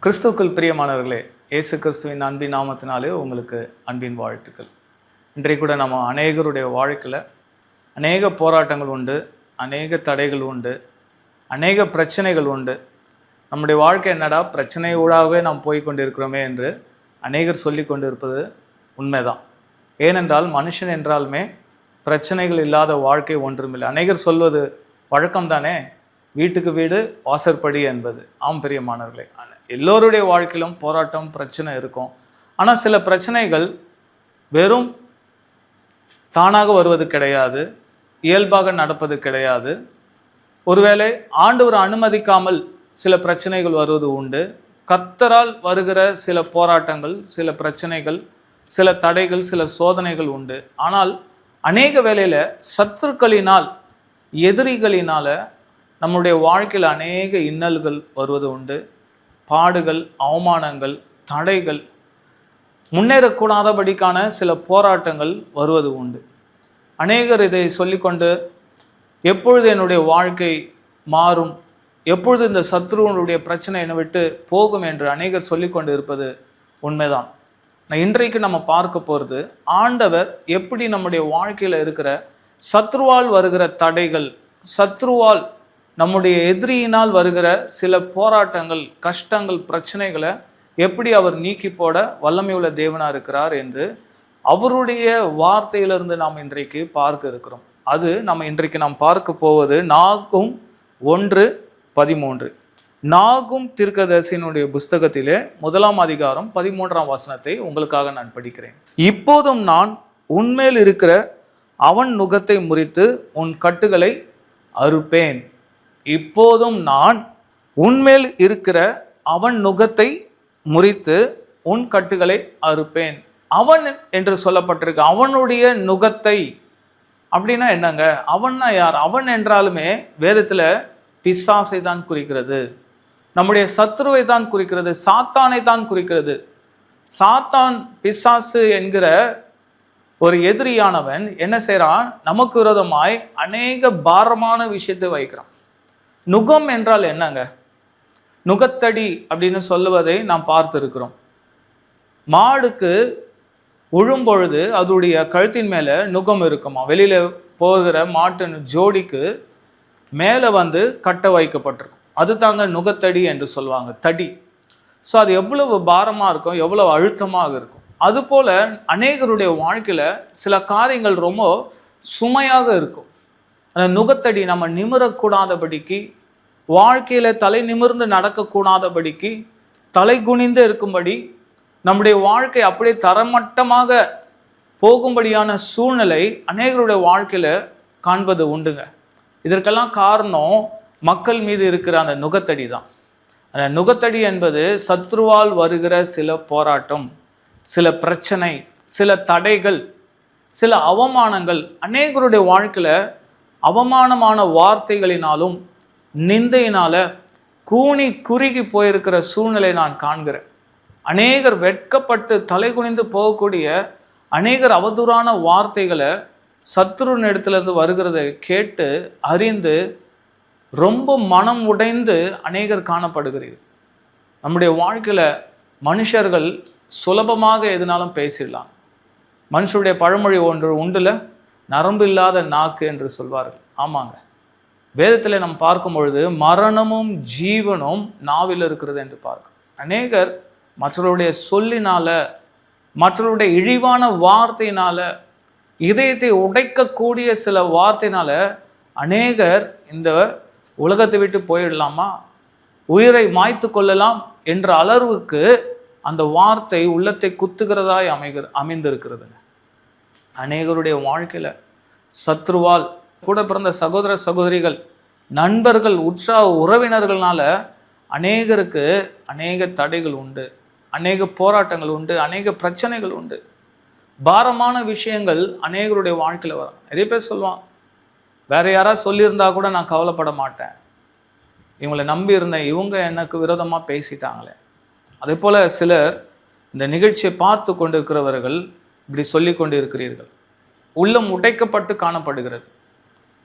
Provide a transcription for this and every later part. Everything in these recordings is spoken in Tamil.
கிறிஸ்துவுக்குள் பிரியமானவர்களே, இயேசு கிறிஸ்துவின் அன்பின் நாமத்தினாலே உங்களுக்கு அன்பின் வாழ்த்துக்கள். இன்றைக்கு கூட நம்ம அநேகருடைய வாழ்க்கையில் அநேக போராட்டங்கள் உண்டு, அநேக தடைகள் உண்டு, அநேக பிரச்சனைகள் உண்டு. நம்முடைய வாழ்க்கை என்னடா பிரச்சனை ஊடாகவே நாம் போய் கொண்டிருக்கிறோமே என்று அநேகர் சொல்லி கொண்டு இருப்பது உண்மைதான். ஏனென்றால் மனுஷன் என்றாலுமே பிரச்சனைகள் இல்லாத வாழ்க்கை ஒன்றுமில்லை. அநேகர் சொல்வது வழக்கம்தானே, வீட்டுக்கு வீடு வாசற்படி என்பது. ஆம் பிரியமானவர்களே, எல்லோருடைய வாழ்க்கையிலும் போராட்டம் பிரச்சனை இருக்கும். ஆனால் சில பிரச்சனைகள் வெறும் தானாக வருவது கிடையாது, இயல்பாக நடப்பது கிடையாது. ஒருவேளை ஆண்டவர் அனுமதிக்காமல் சில பிரச்சனைகள் வருவது உண்டு. கர்த்தரால் வருகிற சில போராட்டங்கள், சில பிரச்சனைகள், சில தடைகள், சில சோதனைகள் உண்டு. ஆனால் அநேக வேளையில் சத்துருக்களினால், எதிரிகளினால் நம்முடைய வாழ்க்கையில் அநேக இன்னல்கள் வருவது உண்டு. பாடுகள், அவமானங்கள், தடைகள், முன்னேறக்கூடாதபடிக்கான சில போராட்டங்கள் வருவது உண்டு. அநேகர் இதை சொல்லிக்கொண்டு எப்பொழுது என்னுடைய வாழ்க்கை மாறும், எப்பொழுது இந்த சத்ருவனுடைய பிரச்சனை என்னை விட்டு போகும் என்று அநேகர் சொல்லிக்கொண்டு இருப்பது உண்மைதான். இன்றைக்கு நம்ம பார்க்க போகிறது, ஆண்டவர் எப்படி நம்முடைய வாழ்க்கையில் இருக்கிற சத்ருவால் வருகிற தடைகள், சத்ருவால் நம்முடைய எதிரியினால் வருகிற சில போராட்டங்கள், கஷ்டங்கள், பிரச்சனைகளை எப்படி அவர் நீக்கி போட வல்லமை உள்ள தேவனாக இருக்கிறார் என்று அவருடைய வார்த்தையிலிருந்து நாம் இன்றைக்கு பார்க்க இருக்கிறோம். அது நம்ம இன்றைக்கு நாம் பார்க்க போவது நாகும் 1:13. நாகும் தீர்க்கதரிசியினுடைய புஸ்தகத்திலே 1ஆம் அதிகாரம் 13ஆம் வசனத்தை உங்களுக்காக நான் படிக்கிறேன். இப்போதும் நான் உன்மேல் இருக்கிற அவன் நுகத்தை முறித்து உன் கட்டுகளை அறுப்பேன். இப்போதும் நான் உன்மேல் இருக்கிற அவன் நுகத்தை முறித்து உன் கட்டுகளை அறுப்பேன். அவன் என்று சொல்லப்பட்டிருக்கு. அவனுடைய நுகத்தை அப்படின்னா என்னங்க? அவன்னா யார்? அவன் என்றாலுமே வேதத்தில் பிசாசை தான் குறிக்கிறது, நம்முடைய சத்ருவை தான் குறிக்கிறது, சாத்தானை தான் குறிக்கிறது. சாத்தான், பிசாசு என்கிற ஒரு எதிரியானவன் என்ன செய்கிறான்? நமக்கு விரோதமாய் அநேக பாரமான விஷயத்தை வைக்கிறான். நுகம் என்றால் என்னங்க? நுகத்தடி அப்படின்னு சொல்லுவதை நாம் பார்த்துருக்கிறோம். மாடுக்கு உழும்பொழுது அதோடைய கழுத்தின் மேலே நுகம் இருக்குமா. வெளியில் போகிற மாட்டின் ஜோடிக்கு மேலே கட்ட வைக்கப்பட்டிருக்கும். அது தாங்க நுகத்தடி என்று சொல்லுவாங்க, தடி. ஸோ அது எவ்வளவு பாரமாக இருக்கும், எவ்வளவு அழுத்தமாக இருக்கும். அதுபோல் அநேகருடைய வாழ்க்கையில் சில காரியங்கள் ரொம்ப சுமையாக இருக்கும். அந்த நுகத்தடி நம்ம நிமிரக்கூடாதபடிக்கு, வாழ்க்கையில் தலை நிமிர்ந்து நடக்கக்கூடாதபடிக்கு, தலை குனிந்து இருக்கும்படி, நம்முடைய வாழ்க்கை அப்படியே தரமட்டமாக போகும்படியான சூழ்நிலை அநேகருடைய வாழ்க்கையில் காண்பது உண்டுங்க. இதற்கெல்லாம் காரணம் மக்கள் மீது இருக்கிற அந்த நுகத்தடி தான். அந்த நுகத்தடி என்பது சத்ருவால் வருகிற சில போராட்டம், சில பிரச்சனை, சில தடைகள், சில அவமானங்கள். அநேகருடைய வாழ்க்கையில் அவமானமான வார்த்தைகளினாலும் நிந்தையினால கூனி குறுகி போயிருக்கிற சூழ்நிலை நான் காண்கிறேன். அநேகர் வெட்கப்பட்டு தலை குனிந்து போகக்கூடிய அநேகர் அவதூறான வார்த்தைகளை சத்ருவின் இடத்துலேருந்து வருகிறதை கேட்டு அறிந்து ரொம்ப மனம் உடைந்து அநேகர் காணப்படுகிறீர்கள். நம்முடைய வாழ்க்கையில் மனுஷர்கள் சுலபமாக எதுனாலும் பேசிடலாம். மனுஷருடைய பழமொழி ஒன்று உண்டுல, நரம்பு இல்லாத நாக்கு என்று சொல்வார்கள். ஆமாங்க, வேதத்தில் நம்ம பார்க்கும் பொழுது மரணமும் ஜீவனும் நாவில் இருக்கிறது என்று பார்க்கும். அநேகர் மற்றவருடைய சொல்லினால, மற்றவருடைய இழிவான வார்த்தையினால, இதயத்தை உடைக்கக்கூடிய சில வார்த்தையினால அநேகர் இந்த உலகத்தை விட்டு போயிடலாமா, உயிரை மாய்த்து கொள்ளலாம் என்ற அளவுக்கு அந்த வார்த்தை உள்ளத்தை குத்துகிறதாய் அமைந்திருக்கிறதுங்க. அநேகருடைய வாழ்க்கையில் சத்ருவால், கூட பிறந்த சகோதர சகோதரிகள், நண்பர்கள், உற்சாக உறவினர்களால அநேகருக்கு அநேக தடைகள் உண்டு, அநேக போராட்டங்கள் உண்டு, அநேக பிரச்சனைகள் உண்டு. பாரமான விஷயங்கள் அநேகருடைய வாழ்க்கையில் வரும். நிறைய பேர் சொல்லுவான், வேற யாராவது சொல்லியிருந்தா கூட நான் கவலைப்பட மாட்டேன், இவங்களை நம்பி இருந்தேன், இவங்க எனக்கு விரோதமாக பேசிட்டாங்களே. அதே போல் சிலர் இந்த நிகழ்ச்சியை பார்த்து கொண்டிருக்கிறவர்கள் இப்படி சொல்லி கொண்டு இருக்கிறீர்கள். உள்ளம் உடைக்கப்பட்டு காணப்படுகிறது.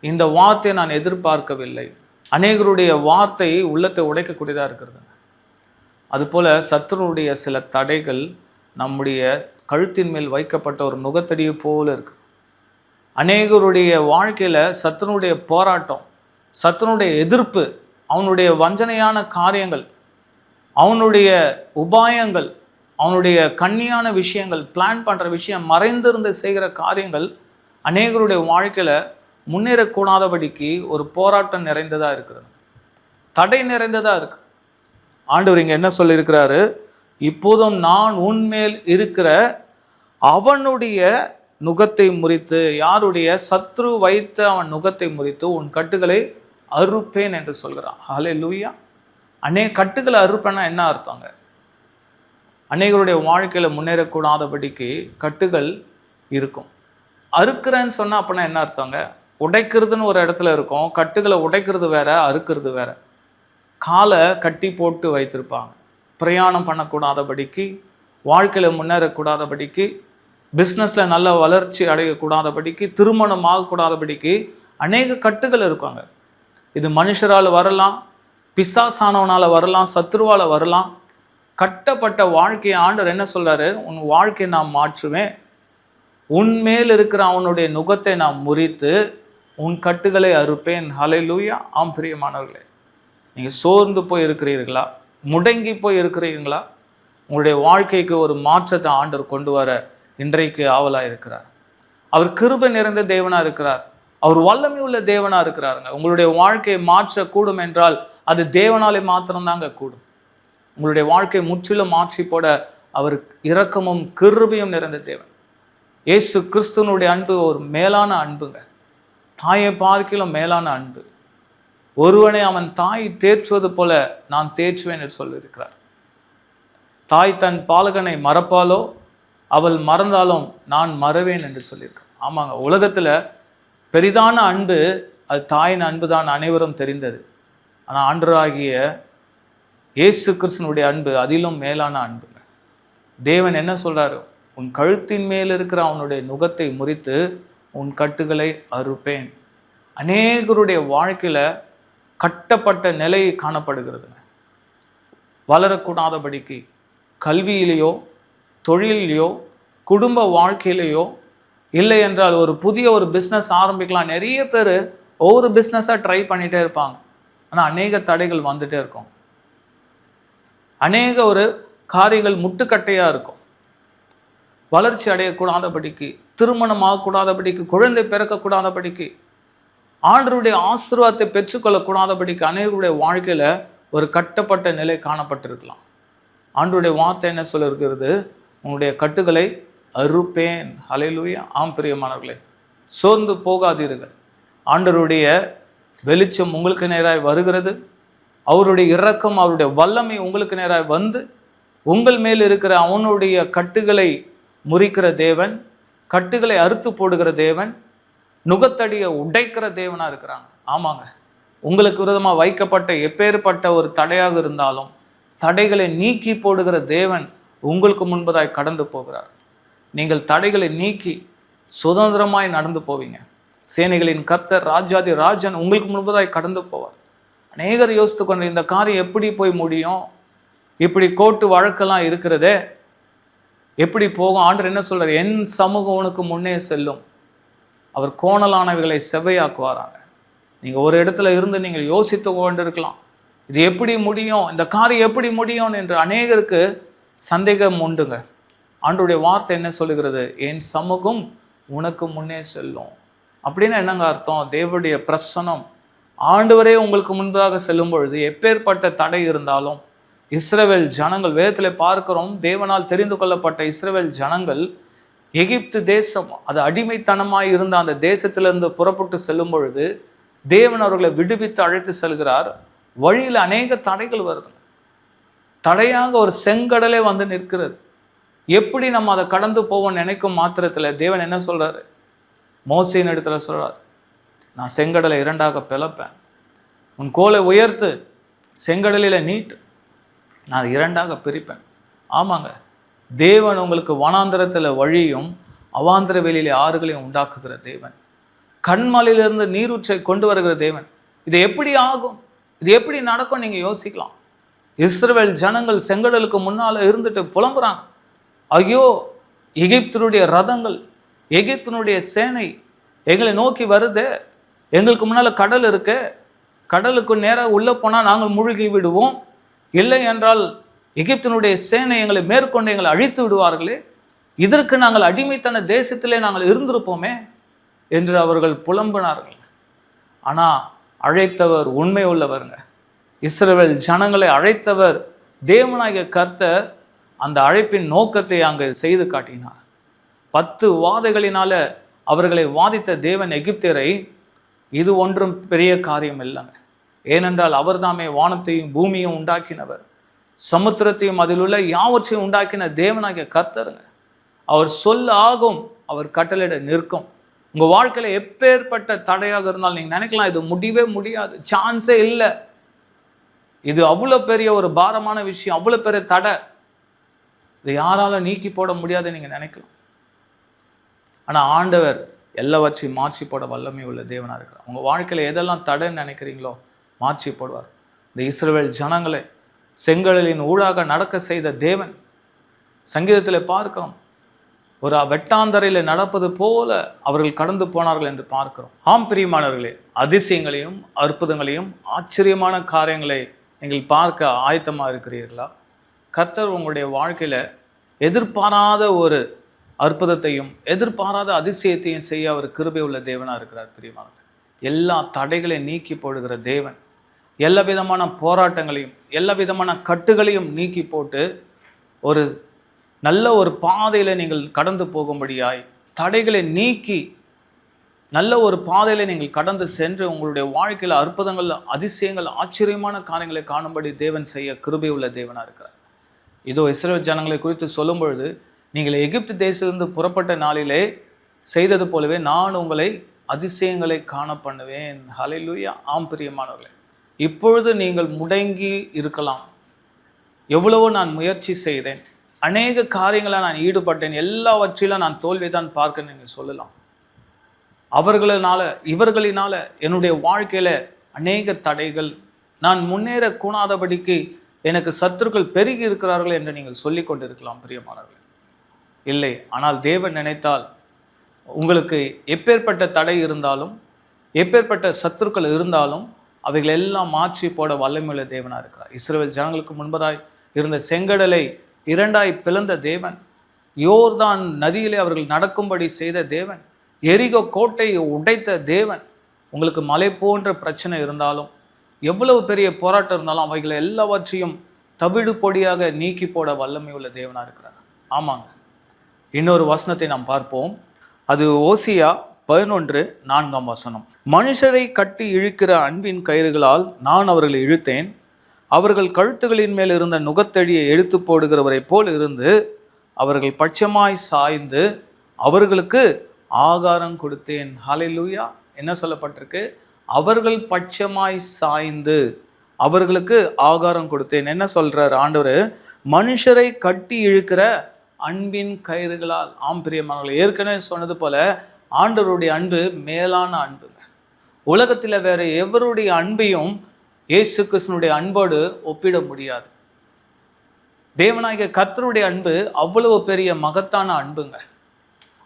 இந்த வார்த்தையை நான் எதிர்பார்க்கவில்லை. அநேகருடைய வார்த்தை உள்ளத்தை உடைக்கக்கூடியதாக இருக்கிறதுங்க. அதுபோல் சத்துருடைய சில தடைகள் நம்முடைய கழுத்தின் மேல் வைக்கப்பட்ட ஒரு நுகத்தடியை போல இருக்கு. அநேகருடைய வாழ்க்கையில் சத்துருடைய போராட்டம், சத்துருடைய எதிர்ப்பு, அவனுடைய வஞ்சனையான காரியங்கள், அவனுடைய உபாயங்கள், அவனுடைய கண்ணியான விஷயங்கள், பிளான் பண்ணுற விஷயம், மறைந்திருந்து செய்கிற காரியங்கள் அநேகருடைய வாழ்க்கையில் முன்னேறக்கூடாதபடிக்கு ஒரு போராட்டம் நிறைந்ததாக இருக்கிறது, தடை நிறைந்ததாக இருக்கு. ஆண்டவர் இங்கே என்ன சொல்லியிருக்கிறாரு? இப்போதும் நான் உன்மேல் இருக்கிற அவனுடைய நுகத்தை முறித்து, யாருடைய? சத்ரு வைத்த அவன் நுகத்தை முறித்து உன் கட்டுகளை அறுப்பேன் என்று சொல்கிறான். ஹல்லேலூயா. கட்டுகளை அறுப்பேன்னா என்ன அர்த்தங்க? அநேகருடைய வாழ்க்கையில் முன்னேறக்கூடாதபடிக்கு கட்டுகள் இருக்கும். அறுக்கிறேன்னு சொன்னால் அப்படின்னா என்ன அர்த்தங்க? உடைக்கிறதுன்னு ஒரு இடத்துல இருக்கும், கட்டுகளை உடைக்கிறது வேற, அறுக்கிறது வேற. காலை கட்டி போட்டு வைத்திருப்பாங்க, பிரயாணம் பண்ணக்கூடாதபடிக்கு, வாழ்க்கையில் முன்னேறக்கூடாதபடிக்கு, பிஸ்னஸில் நல்ல வளர்ச்சி அடையக்கூடாதபடிக்கு, திருமணம் ஆகக்கூடாதபடிக்கு அநேக கட்டுகள் இருக்காங்க. இது மனுஷரால் வரலாம், பிசாசானவனால் வரலாம், சத்ருவால் வரலாம். கட்டப்பட்ட வாழ்க்கையை ஆண்டவர் என்ன சொல்கிறாரு? உன் வாழ்க்கையை நான் மாற்றுவேன், உன்மேல் இருக்கிற அவனுடைய நுகத்தை நான் முறித்து உன் கட்டுகளை அறுப்பேன். ஹல்லேலூயா. ஆம் பிரியமானவர்களே, நீங்கள் சோர்ந்து போய் இருக்கிறீர்களா? முடங்கி போய் இருக்கிறீங்களா? உங்களுடைய வாழ்க்கைக்கு ஒரு மாற்றத்தை ஆண்டவர் கொண்டு வர இன்றைக்கு ஆவலாக இருக்கிறார். அவர் கிருபை நிறைந்த தேவனாக இருக்கிறார், அவர் வல்லமை உள்ள தேவனாக இருக்கிறாருங்க. உங்களுடைய வாழ்க்கையை மாற்றக்கூடும் என்றால் அது தேவனாலே மாத்திரம்தாங்க கூடும். உங்களுடைய வாழ்க்கையை முற்றிலும் மாற்றி போட அவர் இரக்கமும் கிருபையும் நிறைந்த தேவன். இயேசு கிறிஸ்துவனுடைய அன்பு ஒரு மேலான அன்புங்க, தாயை பார்க்கிலும் மேலான அன்பு. ஒருவனை அவன் தாய் தேற்றுவது போல நான் தேற்றுவேன் என்று சொல்லியிருக்கிறார். தாய் தன் பாலகனை மறப்பாலோ அவள் மறந்தாலும் நான் மறவேன் என்று சொல்லியிருக்கார். ஆமாங்க, உலகத்தில் பெரிதான அன்பு அது தாயின் அன்பு தான், அனைவரும் தெரிந்தது. ஆனால் ஆண்டவராகிய இயேசு கிறிஸ்துவனுடைய அன்பு அதிலும் மேலான அன்புங்க. தேவன் என்ன சொல்றாரு? உன் கழுத்தின் மேல் இருக்கிற அவனுடைய நுகத்தை முறித்து உன் கட்டுகளை அறுப்பேன். அநேகருடைய வாழ்க்கையில் கட்டப்பட்ட நிலை காணப்படுகிறதுங்க. வளரக்கூடாதபடிக்கு கல்வியிலேயோ, தொழிலையோ, குடும்ப வாழ்க்கையிலேயோ, இல்லை என்றால் ஒரு புதிய ஒரு பிஸ்னஸ் ஆரம்பிக்கலாம். நிறைய பேர் ஒவ்வொரு பிஸ்னஸாக ட்ரை பண்ணிகிட்டே இருப்பாங்க, ஆனால் அநேக தடைகள் வந்துகிட்டே இருக்கும். அநேக ஒரு காரியங்கள் முட்டுக்கட்டையாக இருக்கும். வளர்ச்சி அடையக்கூடாதபடிக்கு, திருமணம் ஆகக்கூடாதபடிக்கு, குழந்தை பிறக்கக்கூடாதபடிக்கு, ஆண்டவருடைய ஆசீர்வாதத்தை பெற்றுக்கொள்ளக்கூடாதபடிக்கு அநேகருடைய வாழ்க்கையில் ஒரு கட்டப்பட்ட நிலை காணப்பட்டிருக்கலாம். ஆண்டவருடைய வார்த்தை என்ன சொல்லியிருக்கிறது? உங்களுடைய கட்டுகளை அறுப்பேன். ஹல்லேலூயா. ஆம் பிரியமானவர்களே, சோர்ந்து போகாதீர்கள். ஆண்டவருடைய வெளிச்சம் உங்களுக்கு நேராய் வருகிறது. அவருடைய இரக்கம், அவருடைய வல்லமை உங்களுக்கு நேராய் வந்து உங்கள் மேல் இருக்கிற அவனுடைய கட்டுகளை முறிக்கிற தேவன், கட்டுகளை அறுத்து போடுகிற தேவன், நுகத்தடியை உடைக்கிற தேவனாக இருக்கிறாங்க. ஆமாங்க, உங்களுக்கு விரோதமாக வைக்கப்பட்ட எப்பேற்பட்ட ஒரு தடையாக இருந்தாலும் தடைகளை நீக்கி போடுகிற தேவன் உங்களுக்கு முன்பதாய் கடந்து போகிறார். நீங்கள் தடைகளை நீக்கி சுதந்திரமாய் நடந்து போவீங்க. சேனைகளின் கர்த்தர், ராஜாதி ராஜன் உங்களுக்கு முன்பதாய் கடந்து போவார். அநேகர் யோசித்து கொண்டு இந்த காரியம் எப்படி போய் முடியும், இப்படி கோர்ட்டு வழக்கெல்லாம் இருக்கிறதே, எப்படி போகும்? ஆண்டவர் என்ன சொல்றார்? என் சமூகம் உனக்கு முன்னே செல்லும், அவர் கோணலானவைகளை செவ்வையாக்குவாராங்க. நீங்கள் ஒரு இடத்துல இருந்து நீங்கள் யோசித்து கொண்டிருக்கலாம், இது எப்படி முடியும், இந்த காரியம் எப்படி முடியும் என்று அநேகருக்கு சந்தேகம் உண்டுங்க. ஆண்டவருடைய வார்த்தை என்ன சொல்லுகிறது? என் சமூகம் உனக்கு முன்னே செல்லும். அப்படின்னு என்னங்க அர்த்தம்? தேவனுடைய பிரசனம் ஆண்டவரே உங்களுக்கு முன்பதாக செல்லும் பொழுது எப்பேற்பட்ட தடை இருந்தாலும், இஸ்ரவேல் ஜனங்கள், வேதத்தில் பார்க்கிறோம், தேவனால் தெரிந்து கொள்ளப்பட்ட இஸ்ரவேல் ஜனங்கள் எகிப்து தேசம், அது அடிமைத்தனமாய் இருந்த அந்த தேசத்திலிருந்து புறப்பட்டு செல்லும் பொழுது தேவன் அவர்களை விடுவித்து அழைத்து செல்கிறார். வழியில் அநேக தடைகள் வருது. தடையாக ஒரு செங்கடலே வந்து நிற்கிறது. எப்படி நம்ம அதை கடந்து போவோம் நினைக்கும் மாத்திரத்தில் தேவன் என்ன சொல்றாரு? மோசேயின் இடத்துல சொல்றார், நான் செங்கடலை இரண்டாக பிளப்பேன், உன் கோலை உயர்த்து, செங்கடலில் நீட்டு, நான் இரண்டாக பிரிப்பேன். ஆமாங்க, தேவன் உங்களுக்கு வனாந்திரத்தில் வழியும் அவாந்திர வெளியிலே ஆறுகளையும் உண்டாக்குகிற தேவன், கண்மலையிலிருந்து நீரூற்றை கொண்டு வருகிற தேவன். இது எப்படி ஆகும், இது எப்படி நடக்கும்? நீங்கள் யோசிக்கலாம். இஸ்ரவேல் ஜனங்கள் செங்கடலுக்கு முன்னால் இருந்துட்டு புலம்புறாங்க. ஐயோ, எகிப்தினுடைய ரதங்கள், எகிப்தினுடைய சேனை எங்களை நோக்கி வருது, எங்களுக்கு முன்னால் கடல் இருக்கு, கடலுக்கு நேராக உள்ளே போனால் நாங்கள் மூழ்கி விடுவோம், இல்லை என்றால் எகிப்தினுடைய சேனை எங்களை மேற்கொண்டு எங்களை அழித்து விடுவார்களே, இதற்கு நாங்கள் அடிமைத்தன தேசத்திலே நாங்கள் இருந்திருப்போமே என்று அவர்கள் புலம்பினார்கள். ஆனால் அழைத்தவர் உண்மை உள்ளவருங்க. இஸ்ரவேல் ஜனங்களை அழைத்தவர் தேவனாகிய கர்த்தர் அந்த அழைப்பின் நோக்கத்தை அங்கே செய்து காட்டினார். 10 வாதைகளினால அவர்களை வாதித்த தேவன் எகிப்தியரை இது ஒன்றும் பெரிய காரியம் இல்லைங்க. ஏனென்றால் அவர் தாமே வானத்தையும் பூமியும் உண்டாக்கினவர், சமுத்திரத்தையும் அதில் உள்ள யாவற்றையும் உண்டாக்கின தேவனாகிய கர்த்தருங்க. அவர் சொல்ல ஆகும், அவர் கட்டளையிட நிற்கும். உங்கள் வாழ்க்கையில் எப்பேற்பட்ட தடையாக இருந்தாலும் நீங்கள் நினைக்கலாம், இது முடியவே முடியாது, சான்ஸே இல்லை, இது அவ்வளோ பெரிய ஒரு பாரமான விஷயம், அவ்வளோ பெரிய தடை, இது யாராலும் நீக்கி போட முடியாதுன்னு நீங்கள் நினைக்கலாம். ஆனால் ஆண்டவர் எல்லாவற்றையும் மாற்றி போட வல்லமை உள்ள தேவனாக இருக்கிறார். உங்கள் வாழ்க்கையில் எதெல்லாம் தடைன்னு நினைக்கிறீங்களோ மாற்றி போடுவார். இந்த இஸ்ரவேல் ஜனங்களை செங்கடலின் ஊடாக நடக்க செய்த தேவன், சங்கீதத்தில் பார்க்கிறோம், ஒரு வெட்டாந்தரையில் நடப்பது போல அவர்கள் கடந்து போனார்கள் என்று பார்க்கிறோம். ஆம் பிரியமானவர்களே, அதிசயங்களையும் அற்புதங்களையும் ஆச்சரியமான காரியங்களை நீங்கள் பார்க்க ஆயத்தமாக இருக்கிறீர்களா? கர்த்தர் உங்களுடைய வாழ்க்கையில் எதிர்பாராத ஒரு அற்புதத்தையும் எதிர்பாராத அதிசயத்தையும் செய்ய அவர் கிருபை உள்ள தேவனாக இருக்கிறார். பிரியமானவர்களே, எல்லா தடைகளையும் நீக்கி போடுகிற தேவன், எல்லா விதமான போராட்டங்களையும் எல்லா விதமான கட்டுகளையும் நீக்கி போட்டு ஒரு நல்ல ஒரு பாதையில் நீங்கள் கடந்து போகும்படியாய் தடைகளை நீக்கி நல்ல ஒரு பாதையில் நீங்கள் கடந்து சென்று உங்களுடைய வாழ்க்கையில் அற்புதங்கள், அதிசயங்கள், ஆச்சரியமான காரியங்களை காணும்படி தேவன் செய்ய கிருபை உள்ள தேவனாக இருக்கிறார். இதோ இஸ்ரவேல் ஜனங்களை குறித்து சொல்லும் பொழுது, நீங்கள் எகிப்து தேசத்திலிருந்து புறப்பட்ட நாளிலே செய்தது போலவே நான் உங்களை அதிசயங்களை காண பண்ணுவேன். ஹல்லேலூயா. ஆம் பிரியமானவர்களே, இப்பொழுது நீங்கள் முடங்கி இருக்கலாம். எவ்வளவோ நான் முயற்சி செய்தேன், அநேக காரியங்களை நான் ஈடுபட்டேன், எல்லாவற்றிலும் நான் தோல்வி தான் பார்க்க நீங்கள் சொல்லலாம். இவர்களினால என்னுடைய வாழ்க்கையில் அநேக தடைகள், நான் முன்னேறக்கூடாதபடிக்கு எனக்கு சத்துருக்கள் பெருகி இருக்கிறார்கள் என்று நீங்கள் சொல்லி கொண்டிருக்கலாம். பிரியமானவர்களே, இல்லை, ஆனால் தேவன் நினைத்தால் உங்களுக்கு எப்பேற்பட்ட தடை இருந்தாலும் எப்பேற்பட்ட சத்துருக்கள் இருந்தாலும் அவைகள் எல்லாம் மாற்றி போட வல்லமையுள்ள தேவனாக இருக்கிறார். இஸ்ரவேல் ஜனங்களுக்கு முன்பதாய் இருந்த செங்கடலை 2ஆய் பிளந்த தேவன், யோர்தான் நதியிலே அவர்கள் நடக்கும்படி செய்த தேவன், எரிகோ கோட்டையை உடைத்த தேவன், உங்களுக்கு மலை போன்ற பிரச்சனை இருந்தாலும் எவ்வளவு பெரிய போராட்டம் இருந்தாலும் அவைகளை எல்லாவற்றையும் தவிடு பொடியாக நீக்கி போட வல்லமை உள்ள தேவனாக இருக்கிறார். ஆமாங்க, இன்னொரு வசனத்தை நாம் பார்ப்போம். அது ஓசியா 11:4. மனுஷரை கட்டி இழுக்கிற அன்பின் கயிறுகளால் நான் அவர்களை இழுத்தேன், அவர்கள் கழுத்துகளின் மேல் இருந்த நுகத்தடியை எடுத்து போடுகிறவரை போல் இருந்து அவர்கள் பட்சமாய் சாய்ந்து அவர்களுக்கு ஆகாரம் கொடுத்தேன். ஹல்லேலூயா. என்ன சொல்லப்பட்டிருக்கு? அவர்கள் பட்சமாய் சாய்ந்து அவர்களுக்கு ஆகாரம் கொடுத்தேன். என்ன சொல்றார் ஆண்டவர்? மனுஷரை கட்டி இழுக்கிற அன்பின் கயிறுகளால். ஆம் பிரியமானவர்களே, ஏற்கனவே சொன்னது போல ஆண்டவருடைய அன்பு மேலான அன்புங்க. உலகத்தில் வேற எவருடைய அன்பையும் இயேசு கிறிஸ்துனுடைய அன்போடு ஒப்பிட முடியாது. தேவனாகிய கர்த்தருடைய அன்பு அவ்வளவு பெரிய மகத்தான அன்புங்க.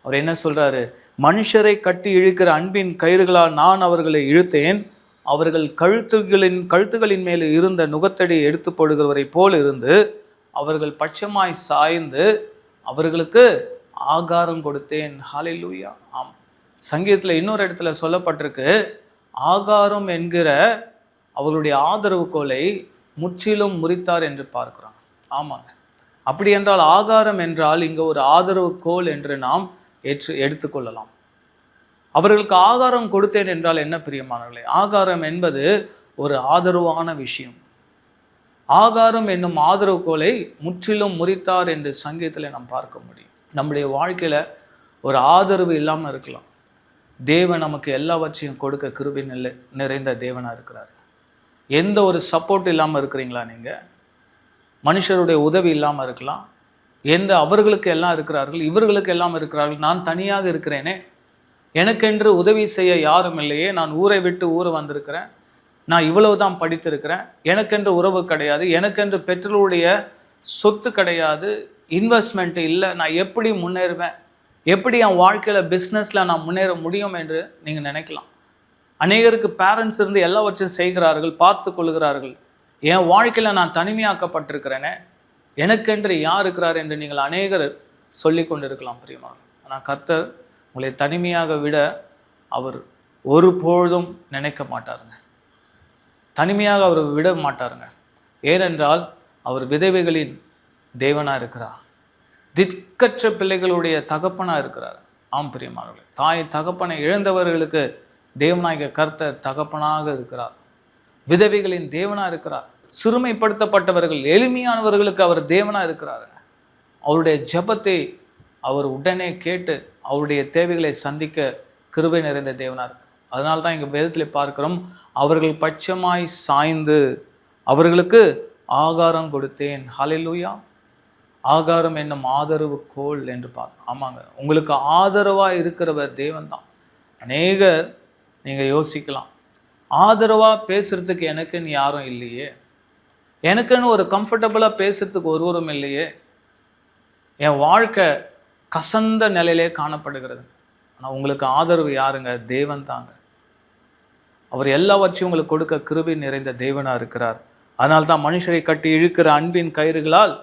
அவர் என்ன சொல்றாரு? மனுஷரை கட்டி இழுக்கிற அன்பின் கயிறுகளால் நான் அவர்களை இழுத்தேன், அவர்கள் கழுத்துகளின் மேல் இருந்த நுகத்தடியை எடுத்து போடுகிறவரை போல் இருந்து அவர்கள் பட்சமாய் சாய்ந்து அவர்களுக்கு ஆகாரம் கொடுத்தேன். ஹல்லேலூயா. ஆம், சங்கீதத்தில் இன்னொரு இடத்துல சொல்லப்பட்டிருக்கு, ஆகாரம் என்கிற அவர்களுடைய ஆதரவு கோலை முற்றிலும் முறித்தார் என்று பார்க்கிறோம். ஆமாங்க, அப்படி என்றால் ஆகாரம் என்றால் இங்கே ஒரு ஆதரவு கோல் என்று நாம் எடுத்துக்கொள்ளலாம். அவர்களுக்கு ஆகாரம் கொடுத்தேன் என்றால் என்ன பிரியமானவர்களே? ஆகாரம் என்பது ஒரு ஆதரவான விஷயம். ஆகாரம் என்னும் ஆதரவு கோலை முற்றிலும் முறித்தார் என்று சங்கீதத்தில் நாம் பார்க்க முடியும். நம்முடைய வாழ்க்கையில் ஒரு ஆதரவு இல்லாமல் இருக்கலாம். தேவன் நமக்கு எல்லாவற்றையும் கொடுக்க கிருபை நிறைந்த தேவனாக இருக்கிறார். எந்த ஒரு சப்போர்ட் இல்லாமல் இருக்கிறீங்களா? நீங்கள் மனுஷருடைய உதவி இல்லாமல் இருக்கலாம். அவர்களுக்கு எல்லாம் இருக்கிறார்கள், இவர்களுக்கு எல்லாம் இருக்கிறார்கள், நான் தனியாக இருக்கிறேனே, எனக்கென்று உதவி செய்ய யாரும் இல்லையே, நான் ஊரை விட்டு ஊரை வந்திருக்கிறேன், நான் இவ்வளவு தான் படித்திருக்கிறேன், எனக்கென்று உறவு கிடையாது, எனக்கென்று பெற்றோருடைய சொத்து கிடையாது, இன்வெஸ்ட்மெண்ட் இல்லை, நான் எப்படி முன்னேறுவேன், எப்படி என் வாழ்க்கையில் பிஸ்னஸில் நான் முன்னேற முடியும் என்று நீங்கள் நினைக்கலாம். அநேகருக்கு பேரண்ட்ஸ் இருந்து எல்லாவற்றையும் செய்கிறார்கள், பார்த்து கொள்கிறார்கள். என் வாழ்க்கையில் நான் தனிமையாக்கப்பட்டிருக்கிறேனே, எனக்கென்று யார் இருக்கிறார் என்று நீங்கள் அநேகர் சொல்லி கொண்டு இருக்கலாம் பிரியமாக. ஆனால் கர்த்தர் உங்களை தனிமையாக விட அவர் ஒருபொழுதும் நினைக்க மாட்டாருங்க. தனிமையாக அவர் விட மாட்டாருங்க. ஏனென்றால் அவர் விதவைகளின் தேவனாக இருக்கிறார், திக்கற்ற பிள்ளைகளுடைய தகப்பனாக இருக்கிறார். ஆம் பிரியமானவர்களே, தாய் தகப்பனை இழந்தவர்களுக்கு தேவனாகிய கர்த்தர் தகப்பனாக இருக்கிறார், விதவைகளின் தேவனாக இருக்கிறார். சிறுமைப்படுத்தப்பட்டவர்கள் எளிமையானவர்களுக்கு அவர் தேவனாக இருக்கிறாருங்க. அவருடைய ஜெபத்தை அவர் உடனே கேட்டு அவருடைய தேவைகளை சந்திக்க கிருபை நிறைந்த தேவனாக இருக்கிறார். அதனால தான் இங்கே வேதத்தில் பார்க்கிறோம், அவர்கள் பட்சமாய் சாய்ந்து அவர்களுக்கு ஆகாரம் கொடுத்தேன். ஹல்லேலூயா. ஆகாரம் என்னும் ஆதரவு கோல் என்று பார்க்கணும். ஆமாங்க, உங்களுக்கு ஆதரவாக இருக்கிறவர் தேவன் தான். அநேகர் நீங்கள் யோசிக்கலாம், ஆதரவாக பேசுகிறதுக்கு எனக்குன்னு யாரும் இல்லையே, எனக்குன்னு ஒரு கம்ஃபர்டபுளாக பேசுகிறதுக்கு ஒருவரும் இல்லையே, என் வாழ்க்கை கசந்த நிலையிலே காணப்படுகிறது. ஆனால் உங்களுக்கு ஆதரவு யாருங்க? தேவன் தாங்க. அவர் எல்லாவற்றையும் உங்களுக்கு கொடுக்க கிருபை நிறைந்த தேவனாக இருக்கிறார். அதனால் தான் மனுஷரை கட்டி இழுக்கிற அன்பின் கயிறுகளால்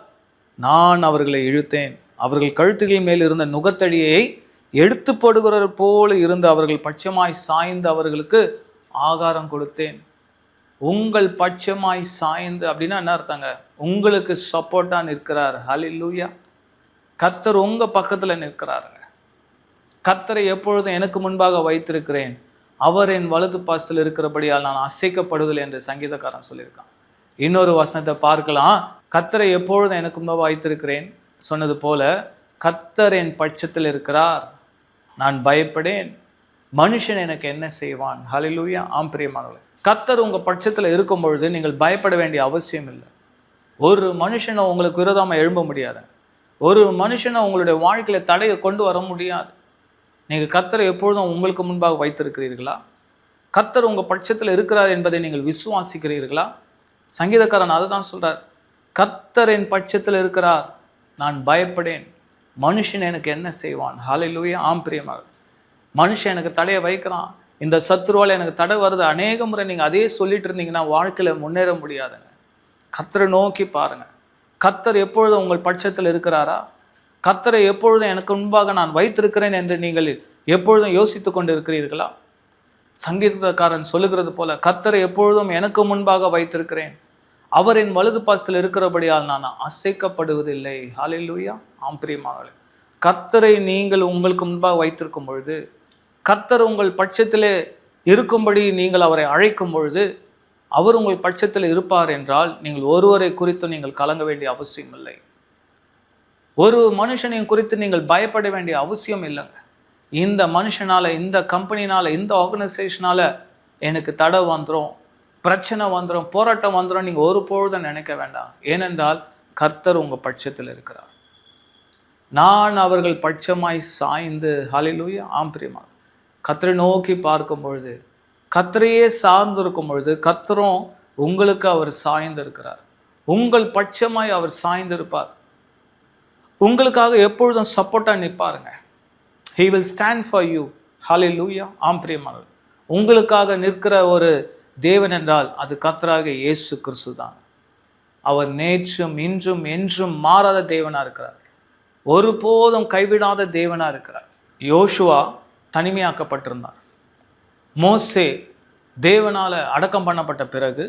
நான் அவர்களை இழுத்தேன், அவர்கள் கழுத்துகளின் மேல் இருந்த நுகத்தடியை எடுத்து போடுகிறது போல இருந்து அவர்கள் பட்சமாய் சாய்ந்து அவர்களுக்கு ஆகாரம் கொடுத்தேன். உங்கள் பட்சமாய் சாய்ந்து அப்படின்னா என்ன அர்த்தங்க? உங்களுக்கு சப்போர்ட்டாக நிற்கிறார். ஹல்லேலூயா. கர்த்தர் உங்கள் பக்கத்தில் நிற்கிறாருங்க. கர்த்தரை எப்பொழுதும் எனக்கு முன்பாக வைத்திருக்கிறேன், அவர் என் வலது பாசத்தில் இருக்கிறபடியால் நான் அசைக்கப்படுவதில்லை என்று சங்கீதக்காரன் சொல்லியிருக்கான். இன்னொரு வசனத்தை பார்க்கலாம், கர்த்தரை எப்பொழுதும் எனக்கு முன்பாக வைத்திருக்கிறேன் சொன்னது போல கர்த்தர் என் பட்சத்தில் இருக்கிறார், நான் பயப்படேன், மனுஷன் எனக்கு என்ன செய்வான். ஹல்லேலூயா. ஆம் பிரியமானவர்களே, கர்த்தர் உங்கள் பட்சத்தில் இருக்கும் பொழுது நீங்கள் பயப்பட வேண்டிய அவசியம் இல்லை. ஒரு மனுஷனை உங்களுக்கு விரோதமாக எழும்ப முடியாது, ஒரு மனுஷனை உங்களுடைய வாழ்க்கையில் தடையை கொண்டு வர முடியாது. நீங்கள் கர்த்தரை எப்பொழுதும் உங்களுக்கு முன்பாக வைத்திருக்கிறீர்களா? கர்த்தர் உங்கள் பட்சத்தில் இருக்கிறார் என்பதை நீங்கள் விசுவாசிக்கிறீர்களா? சங்கீதக்காரன் அதை தான் சொல்கிறார், கர்த்தர் என் பட்சத்தில் இருக்கிறார், நான் பயப்படேன், மனுஷன் எனக்கு என்ன செய்வான். ஹல்லேலூயா. ஆம் பிரியமாக, மனுஷன் எனக்கு தடையை வைக்கிறான், இந்த சத்துருவால் எனக்கு தடை வருது, அநேக முறை நீங்கள் அதே சொல்லிட்டு இருந்தீங்கன்னா வாழ்க்கையில் முன்னேற முடியாதுங்க. கர்த்தரை நோக்கி பாருங்கள். கர்த்தர் எப்பொழுதும் உங்கள் பட்சத்தில் இருக்கிறாரா? கர்த்தரை எப்பொழுதும் எனக்கு முன்பாக நான் வைத்திருக்கிறேன் என்று நீங்கள் எப்பொழுதும் யோசித்து கொண்டு இருக்கிறீர்களா? சங்கீதக்காரன் சொல்லுகிறது போல, கர்த்தரை எப்பொழுதும் எனக்கு முன்பாக வைத்திருக்கிறேன், அவர் என் வலது பாசத்தில் இருக்கிறபடியால் நான் அசைக்கப்படுவதில்லை. ஹல்லேலூயா. ஆம் பிரியமானவர்களே, கர்த்தரை நீங்கள் உங்களுக்கு முன்பாக வைத்திருக்கும் பொழுது, கர்த்தர் உங்கள் பட்சத்திலே இருக்கும்படி நீங்கள் அவரை அழைக்கும் பொழுது, அவர் உங்கள் பட்சத்தில் இருப்பார் என்றால் நீங்கள் ஒருவரை குறித்து நீங்கள் கலங்க வேண்டிய அவசியம் இல்லை. ஒரு மனுஷனையும் குறித்து நீங்கள் பயப்பட வேண்டிய அவசியம் இல்லைங்க. இந்த மனுஷனால், இந்த கம்பெனினால், இந்த ஆர்கனைசேஷனால் எனக்கு தடை வந்துடும், பிரச்சனை வந்துடும், போராட்டம் வந்துடும் நீங்கள் ஒரு பொழுதும் நினைக்க வேண்டாம். ஏனென்றால் கர்த்தர் உங்கள் பட்சத்தில் இருக்கிறார். நான் அவர்கள் பட்சமாய் சாய்ந்து. ஹல்லேலூயா. ஆம் பிரியமா, கர்த்தரை நோக்கி பார்க்கும் பொழுது, கர்த்தரையே சார்ந்து இருக்கும் பொழுது, கர்த்தரும் உங்களுக்கு அவர் சாய்ந்து இருக்கிறார். உங்கள் பட்சமாய் அவர் சாய்ந்து இருப்பார். உங்களுக்காக எப்பொழுதும் சப்போர்ட்டாக நிற்பாருங்க. He will stand for you. ஹல்லேலூயா. ஆம் பிரியமானவர்களே, உங்களுக்காக நிற்கிற ஒரு தேவன் என்றால் அது கர்த்தராகிய இயேசு கிறிஸ்து தான். அவர் நேற்றும் இன்றும் என்றும் மாறாத தேவனாக இருக்கிறார், ஒருபோதும் கைவிடாத தேவனாக இருக்கிறார். யோசுவா தனிமையாக்கப்பட்டிருந்தார். மோசே தேவனால் அடக்கம் பண்ணப்பட்ட பிறகு,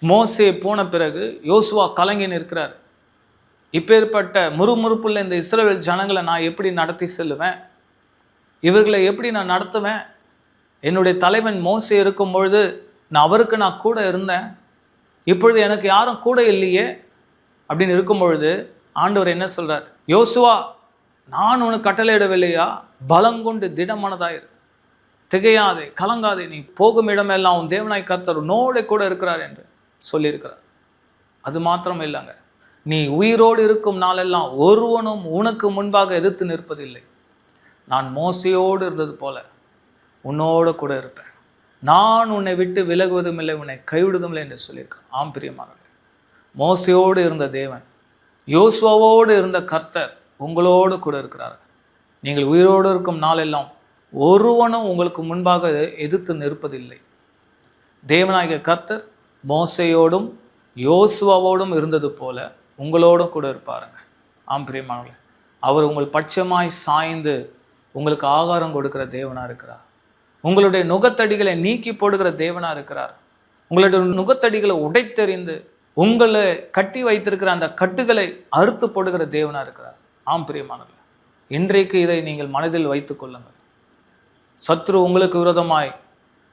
மோசே போன பிறகு யோசுவா கலங்கி நிற்கிறார். இப்பேற்பட்ட முறுமுறுப்புள்ள இந்த இஸ்ரவேல் ஜனங்களை நான் எப்படி நடத்தி செல்லுவேன், இவர்களை எப்படி நான் நடத்துவேன்? என்னுடைய தலைவன் மோசே இருக்கும் பொழுது அவருக்கு நான் கூட இருந்தேன், இப்பொழுது எனக்கு யாரும் கூட இல்லையே அப்படின்னு இருக்கும் பொழுது ஆண்டவர் என்ன சொல்கிறார்? யோசுவா, நான் உனக்கு கட்டளையிடவில்லையா? பலங்கொண்டு திடமானதாயிரு, திகையாதே, கலங்காதே, நீ போகும் இடமெல்லாம் உன் தேவனாய் கர்த்தர் உன்னோட கூட இருக்கிறார் என்று சொல்லியிருக்கிறார். அது மாத்திரம் இல்லைங்க, நீ உயிரோடு இருக்கும் நாளெல்லாம் ஒருவனும் உனக்கு முன்பாக எதிர்த்து நிற்பதில்லை. நான் மோசையோடு இருந்தது போல உன்னோடு கூட இருப்பேன். நான் உன்னை விட்டு விலகுவதும் இல்லை, உன்னை கைவிடுவதும் இல்லை என்று சொல்லியிருக்கார். ஆம் பிரியமானவர்களே, மோசையோடு இருந்த தேவன், யோசுவாவோடு இருந்த கர்த்தர் உங்களோடு கூட இருக்கிறார். நீங்கள் உயிரோடு இருக்கும் நாளெல்லாம் ஒருவனும் உங்களுக்கு முன்பாக எதிர்த்து நிற்பதில்லை. தேவனாகிய கர்த்தர் மோசையோடும் யோசுவாவோடும் இருந்தது போல உங்களோடும் கூட இருப்பாருங்க. ஆம் பிரியமானவர்களே, அவர் உங்கள் பட்சமாய் சாய்ந்து உங்களுக்கு ஆகாரம் கொடுக்கிற தேவனாக இருக்கிறார். உங்களுடைய நுகத்தடிகளை நீக்கி போடுகிற தேவனாக இருக்கிறார். உங்களுடைய நுகத்தடிகளை உடைத்தெறிந்து உங்களை கட்டி வைத்திருக்கிற அந்த கட்டுகளை அறுத்து போடுகிற தேவனாக இருக்கிறார். ஆம் பிரியமானவர்களே, இன்றைக்கு இதை நீங்கள் மனதில் வைத்து கொள்ளுங்கள். சத்ரு உங்களுக்கு விரோதமாய்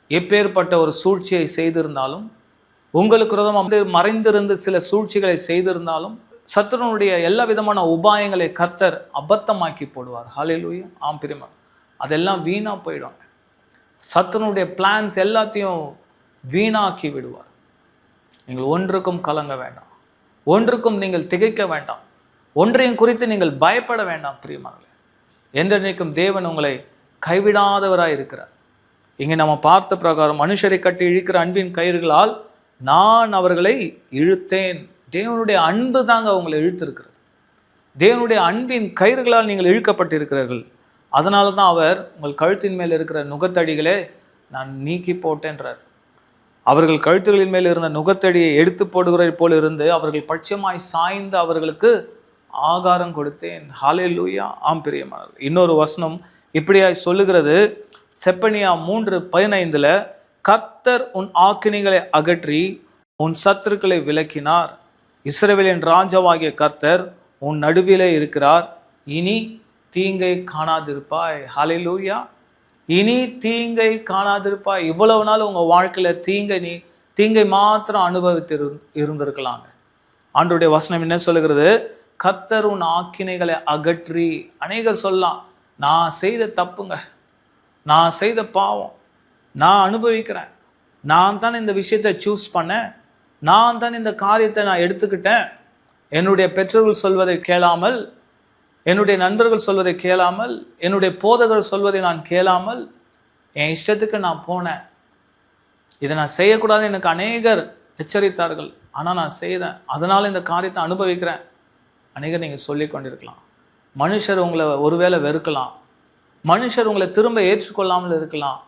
எப்பேற்பட்ட ஒரு சூழ்ச்சியை செய்திருந்தாலும், உங்களுக்கு விரோதமாக மறைந்திருந்து சில சூழ்ச்சிகளை செய்திருந்தாலும், சத்ருனுடைய எல்லா விதமான உபாயங்களை கர்த்தர் அபத்தமாக்கி போடுவார். ஹல்லேலூயா. ஆம் பிரியமா, அதெல்லாம் வீணாக போயிடுவாங்க. சத்ருனுடைய பிளான்ஸ் எல்லாத்தையும் வீணாக்கி விடுவார். நீங்கள் ஒன்றுக்கும் கலங்க வேண்டாம், ஒன்றுக்கும் நீங்கள் திகைக்க வேண்டாம், ஒன்றையும் குறித்து நீங்கள் பயப்பட வேண்டாம். பிரியமானவர்களே, என்றென்றைக்கும் தேவன் உங்களை கைவிடாதவராய் இருக்கிறார். இங்கே நம்ம பார்த்த பிரகாரம் மனுஷரை கட்டி இழுக்கிற அன்பின் கயிறுகளால் நான் அவர்களை இழுத்தேன். தேவனுடைய அன்பு தாங்க உங்களை இழுத்திருக்கிறது. தேவனுடைய அன்பின் கயிறுகளால் நீங்கள் இழுக்கப்பட்டிருக்கிறீர்கள். அதனால தான் அவர் உங்கள் கழுத்தின் மேல் இருக்கிற நுகத்தடிகளே நான் நீக்கி போட்டேன்றார். அவர்கள் கழுத்துகளின் மேல் இருந்த நுகத்தடியை எடுத்து போடுகிற போல் இருந்து அவர்கள் பட்சமாய் சாய்ந்து அவர்களுக்கு ஆகாரம் கொடுத்தேன். ஹல்லேலூயா. ஆம் பிரியமானவர்களே, இன்னொரு வசனம் இப்படியாய் சொல்லுகிறது. செப்பனியா 3:15 கர்த்தர் உன் ஆக்கினைகளை அகற்றி உன் சத்துருக்களை விலக்கினார். இஸ்ரவேலின் ராஜாவாகிய கர்த்தர் உன் நடுவிலே இருக்கிறார். இனி தீங்கை காணாதிருப்பாய். ஹல்லேலூயா. இனி தீங்கை காணாதிருப்பாய். இவ்வளவு நாள் உங்கள் வாழ்க்கையில் தீங்கை மாத்திரம் அனுபவித்து இருந்திருக்கலாங்க. ஆண்டவருடைய வசனம் என்ன சொல்லுகிறது? கர்த்தர் உன் ஆக்கினைகளை அகற்றி. அநேகர் சொல்லலாம், நான் செய்த தப்புங்க, நான் செய்த பாவம், நான் அனுபவிக்கிறேன், நான் தான் இந்த விஷயத்தை சூஸ் பண்ணேன், நான் தான் இந்த காரியத்தை நான் எடுத்துக்கிட்டேன், என்னுடைய பெற்றோர்கள் சொல்வதை கேளாமல், என்னுடைய நண்பர்கள் சொல்வதை கேளாமல், என்னுடைய போதகர் சொல்வதை நான் கேளாமல் என் இஷ்டத்துக்கு நான் போனேன், இதை நான் செய்யக்கூடாது எனக்கு அநேகர் எச்சரித்தார்கள், ஆனால் நான் செய்தேன், அதனால் இந்த காரியத்தை அனுபவிக்கிறேன். அநேகர் நீங்கள் சொல்லி கொண்டிருக்கலாம். மனுஷர் உங்களை ஒருவேளை வெறுக்கலாம், மனுஷர் உங்களை திரும்ப ஏற்றுக்கொள்ளாமல் இருக்கலாம்,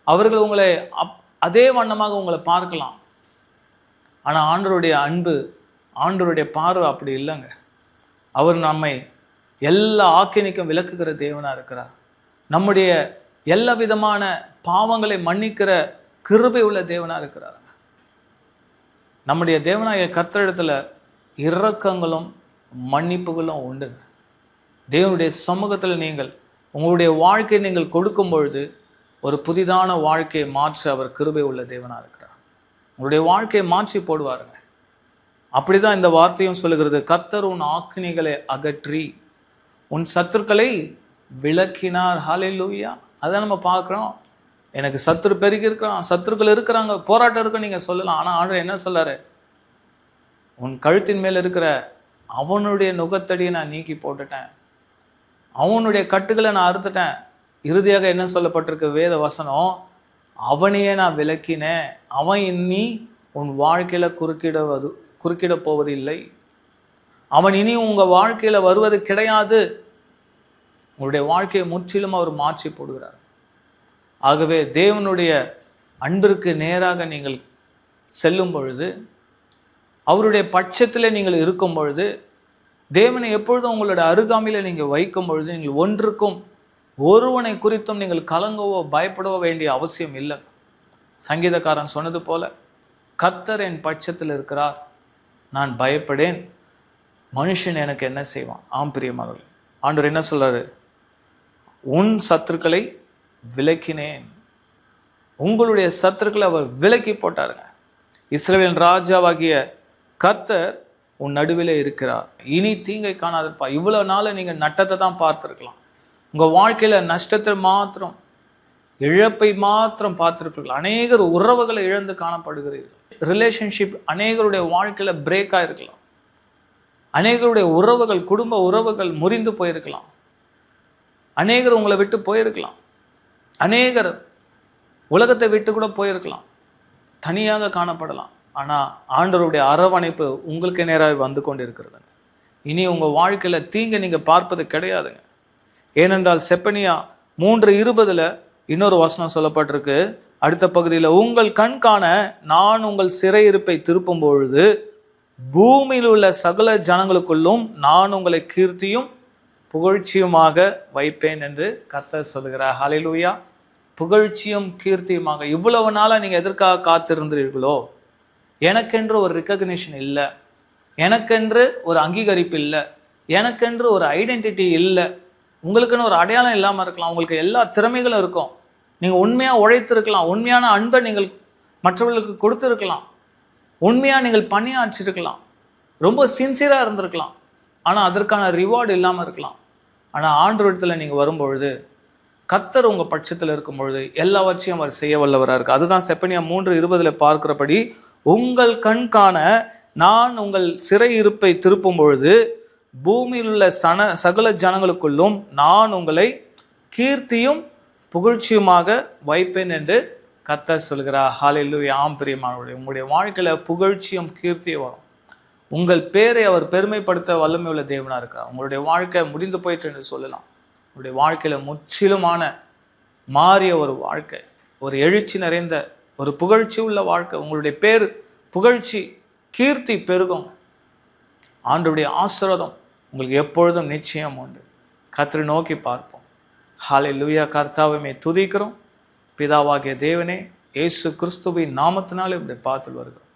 அவர்கள் உங்களை அதே வண்ணமாக உங்களை பார்க்கலாம். ஆனால் ஆண்டவருடைய அன்பு, ஆண்டவருடைய பார்வை அப்படி இல்லைங்க. அவர் நம்மை எல்லா ஆக்கினைக்கும் விலக்குகிற தேவனாக இருக்கிறார். நம்முடைய எல்லா விதமான பாவங்களை மன்னிக்கிற கிருபை உள்ள தேவனாக இருக்கிறார். நம்முடைய தேவனாகிய கர்த்தரிடத்தில் இரக்கங்களும் மன்னிப்புகளும் உண்டுங்க. தேவனுடைய சமூகத்தில் நீங்கள் உங்களுடைய வாழ்க்கையை நீங்கள் கொடுக்கும் பொழுது ஒரு புதிதான வாழ்க்கையை மாற்ற அவர் கிருபை உள்ள தேவனாக இருக்கிறார். உங்களுடைய வாழ்க்கையை மாற்றி போடுவாருங்க. அப்படிதான் இந்த வார்த்தையும் சொல்லுகிறது. கர்த்தர் உன் ஆக்கினைகளை அகற்றி உன் சத்துருக்களை விலக்கினார். ஹல்லேலூயா. அதான் நம்ம பார்க்குறோம். எனக்கு சத்துரு பெருகி இருக்கிறான், சத்துருக்கள் இருக்கிறாங்க, போராட்டம் இருக்கு நீங்கள் சொல்லலாம். ஆனால் ஆண்டவர் என்ன சொல்லாரு? உன் கழுத்தின் மேல் இருக்கிற அவனுடைய நுகத்தடியை நான் நீக்கி போட்டுட்டேன், அவனுடைய கட்டுகளை நான் அறுத்துட்டேன். இறுதியாக என்ன சொல்லப்பட்டிருக்கு வேத வசனம்? அவனையே நான் விலக்கினேன், அவன் இனி உன் வாழ்க்கையில் குறுக்கிட போவதில்லை, அவன் இனி உங்கள் வாழ்க்கையில் வருவது கிடையாது. உங்களுடைய வாழ்க்கையை முற்றிலும் அவர் மாற்றி போடுகிறார். ஆகவே தேவனுடைய அன்பிற்கு நேராக நீங்கள் செல்லும் பொழுது, அவருடைய பட்சத்தில் நீங்கள் இருக்கும் பொழுது, தேவனை எப்பொழுதும் உங்களுடைய அருகாமையில் நீங்கள் வைக்கும் பொழுது, நீங்கள் ஒன்றுக்கும் ஒருவனை குறித்தும் நீங்கள் கலங்கவோ பயப்படவோ வேண்டிய அவசியம் இல்லை. சங்கீதக்காரன் சொன்னது போல, கர்த்தர் என் பட்சத்தில் இருக்கிறார், நான் பயப்படேன், மனுஷன் எனக்கு என்ன செய்வான். ஆம் பிரியமானவர்களே, ஆண்டவர் என்ன சொல்றாரு? உன் சத்துருக்களை விலக்கினேன். உங்களுடைய சத்துருக்களை அவர் விலக்கி போட்டாருங்க. இஸ்ரவேலின் ராஜாவாகிய கர்த்தர் உன் நடுவிலே இருக்கிறார், இனி தீங்கை காணாதிருப்பா. இவ்வளோ நாள் நீங்கள் நட்டத்தை தான் பார்த்துருக்கலாம், உங்கள் வாழ்க்கையில் நஷ்டத்தை மாத்திரம், இழப்பை மாத்திரம் பார்த்துருக்கலாம். அநேகர் உறவுகளை இழந்து காணப்படுகிறீர்கள். ரிலேஷன்ஷிப் அநேகருடைய வாழ்க்கையில் பிரேக் ஆகிருக்கலாம். அநேகருடைய உறவுகள், குடும்ப உறவுகள் முறிந்து போயிருக்கலாம். அநேகர் உங்களை விட்டு போயிருக்கலாம். அநேகர் உலகத்தை விட்டு கூட போயிருக்கலாம், தனியாக காணப்படலாம். ஆனால் ஆண்டவருடைய அரவணைப்பு உங்களுக்கு நேராக வந்து கொண்டு இருக்கிறதுங்க. இனி உங்கள் வாழ்க்கையில் தீங்கை நீங்கள் பார்ப்பது கிடையாதுங்க. ஏனென்றால் செப்பனியா 3:20 இன்னொரு வசனம் சொல்லப்பட்டிருக்கு. அடுத்த பகுதியில், உங்கள் கண் காண நான் உங்கள் சிறையிருப்பை திருப்பும் பொழுது பூமியில் உள்ள சகல ஜனங்களுக்குள்ளும் நான் உங்களை கீர்த்தியும் புகழ்ச்சியுமாக வைப்பேன் என்று கர்த்தர் சொல்கிறார். ஹல்லேலூயா. புகழ்ச்சியும் கீர்த்தியுமாக. இவ்வளவு நாளாக நீங்கள் எதற்காக காத்திருந்தீர்களோ, எனக்கென்று ஒரு ரெக்கக்னிஷன் இல்லை, எனக்கென்று ஒரு அங்கீகரிப்பு இல்லை, எனக்கென்று ஒரு ஐடென்டிட்டி இல்லை, உங்களுக்குன்னு ஒரு அடையாளம் இல்லாமல் இருக்கலாம், உங்களுக்கு எல்லா திறமைகளும் இருக்கும், நீங்கள் உண்மையாக உழைத்திருக்கலாம், உண்மையான அன்பை நீங்கள் மற்றவர்களுக்கு கொடுத்துருக்கலாம், உண்மையாக நீங்கள் பணியாற்றிருக்கலாம், ரொம்ப சின்சியராக இருந்திருக்கலாம். ஆனால் அதற்கான ரிவார்டு இல்லாமல் இருக்கலாம். ஆனால் ஆண்டவரிடத்தில் நீங்கள் வரும்பொழுது, கர்த்தர் உங்கள் பட்சத்தில் இருக்கும் பொழுது எல்லாவற்றையும் அவர் செய்ய வல்லவராக இருக்குது. அதுதான் செப்பனியா 3:20 பார்க்கிறபடி, உங்கள் கண் காண நான் உங்கள் சிறையிருப்பை திருப்பும் பொழுது பூமியில் உள்ள சகல ஜனங்களுக்குள்ளும் நான் உங்களை கீர்த்தியும் புகழ்ச்சியுமாக வைப்பேன் என்று கர்த்தர் சொல்கிறார். ஹல்லேலூயா. ஆம் பிரியமானவர்களே, உங்களுடைய வாழ்க்கையில் புகழ்ச்சியும் கீர்த்தியும் வரும். உங்கள் பேரை அவர் பெருமைப்படுத்த வல்லமை உள்ள தேவனாக இருக்கார். உங்களுடைய வாழ்க்கை முடிந்து போயிட்டு என்று சொல்லலாம். உங்களுடைய வாழ்க்கையில் முற்றிலுமான மாறிய ஒரு வாழ்க்கை, ஒரு எழுச்சி நிறைந்த ஒரு புகழ்ச்சி உள்ள வாழ்க்கை. உங்களுடைய பேர் புகழ்ச்சி கீர்த்தி பெருகும். ஆண்டவருடைய ஆசீர்வாதம் உங்களுக்கு எப்பொழுதும் நிச்சயம் உண்டு. கர்த்தரை நோக்கி பார்ப்போம். ஹல்லேலூயா. கர்த்தாவை துதிக்கிறோம். பிதாவாகிய தேவனே, இயேசு கிறிஸ்துவின் நாமத்தினாலே உங்களுடைய பார்த்து வருகிறோம்.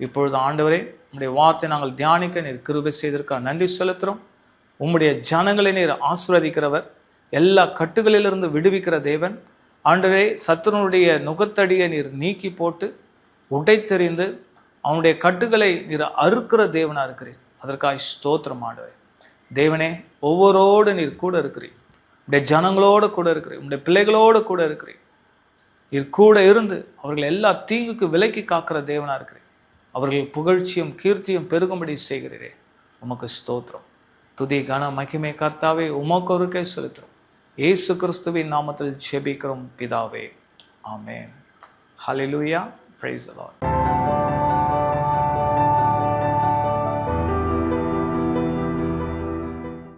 இப்பொழுது ஆண்டவரே, உங்களுடைய வார்த்தை நாங்கள் தியானிக்க நீர் கிருபை செய்திருக்க நன்றி செலுத்துகிறோம். உம்முடைய ஜனங்களை நீர் ஆசீர்வதிக்கிறவர், எல்லா கட்டுகளிலிருந்து விடுவிக்கிற தேவன். ஆண்டவரே, சத்துருனுடைய நுகத்தடியை நீர் நீக்கி போட்டு உடைத்தெறிந்து அவனுடைய கட்டுகளை நீர் அறுக்கிற தேவனாக இருக்கிறீர். அதற்காக ஸ்தோத்திரம் ஆண்டவரே. தேவனே, ஒவ்வொருவோடு நீர் கூட இருக்கிறீர். உடைய ஜனங்களோடு கூட இருக்கிறீர். உடைய பிள்ளைகளோடு கூட இருக்கிறீர். நீர் கூட இருந்து அவர்கள் எல்லா தீங்குக்கு விலக்கி காக்கிற தேவனாக இருக்கிறீர். அவர்கள் புகழ்ச்சியும் கீர்த்தியும் பெருகும்படி செய்கிறீரே, உமக்கு ஸ்தோத்திரம். துதி கன மகிமை கர்த்தாவே உமக்கு ஒருக்கே செலுத்துகிறோம். இயேசு கிறிஸ்துவின் நாமத்தில் ஜெபிக்கிறோம் பிதாவே. Amen. Hallelujah. Praise the Lord.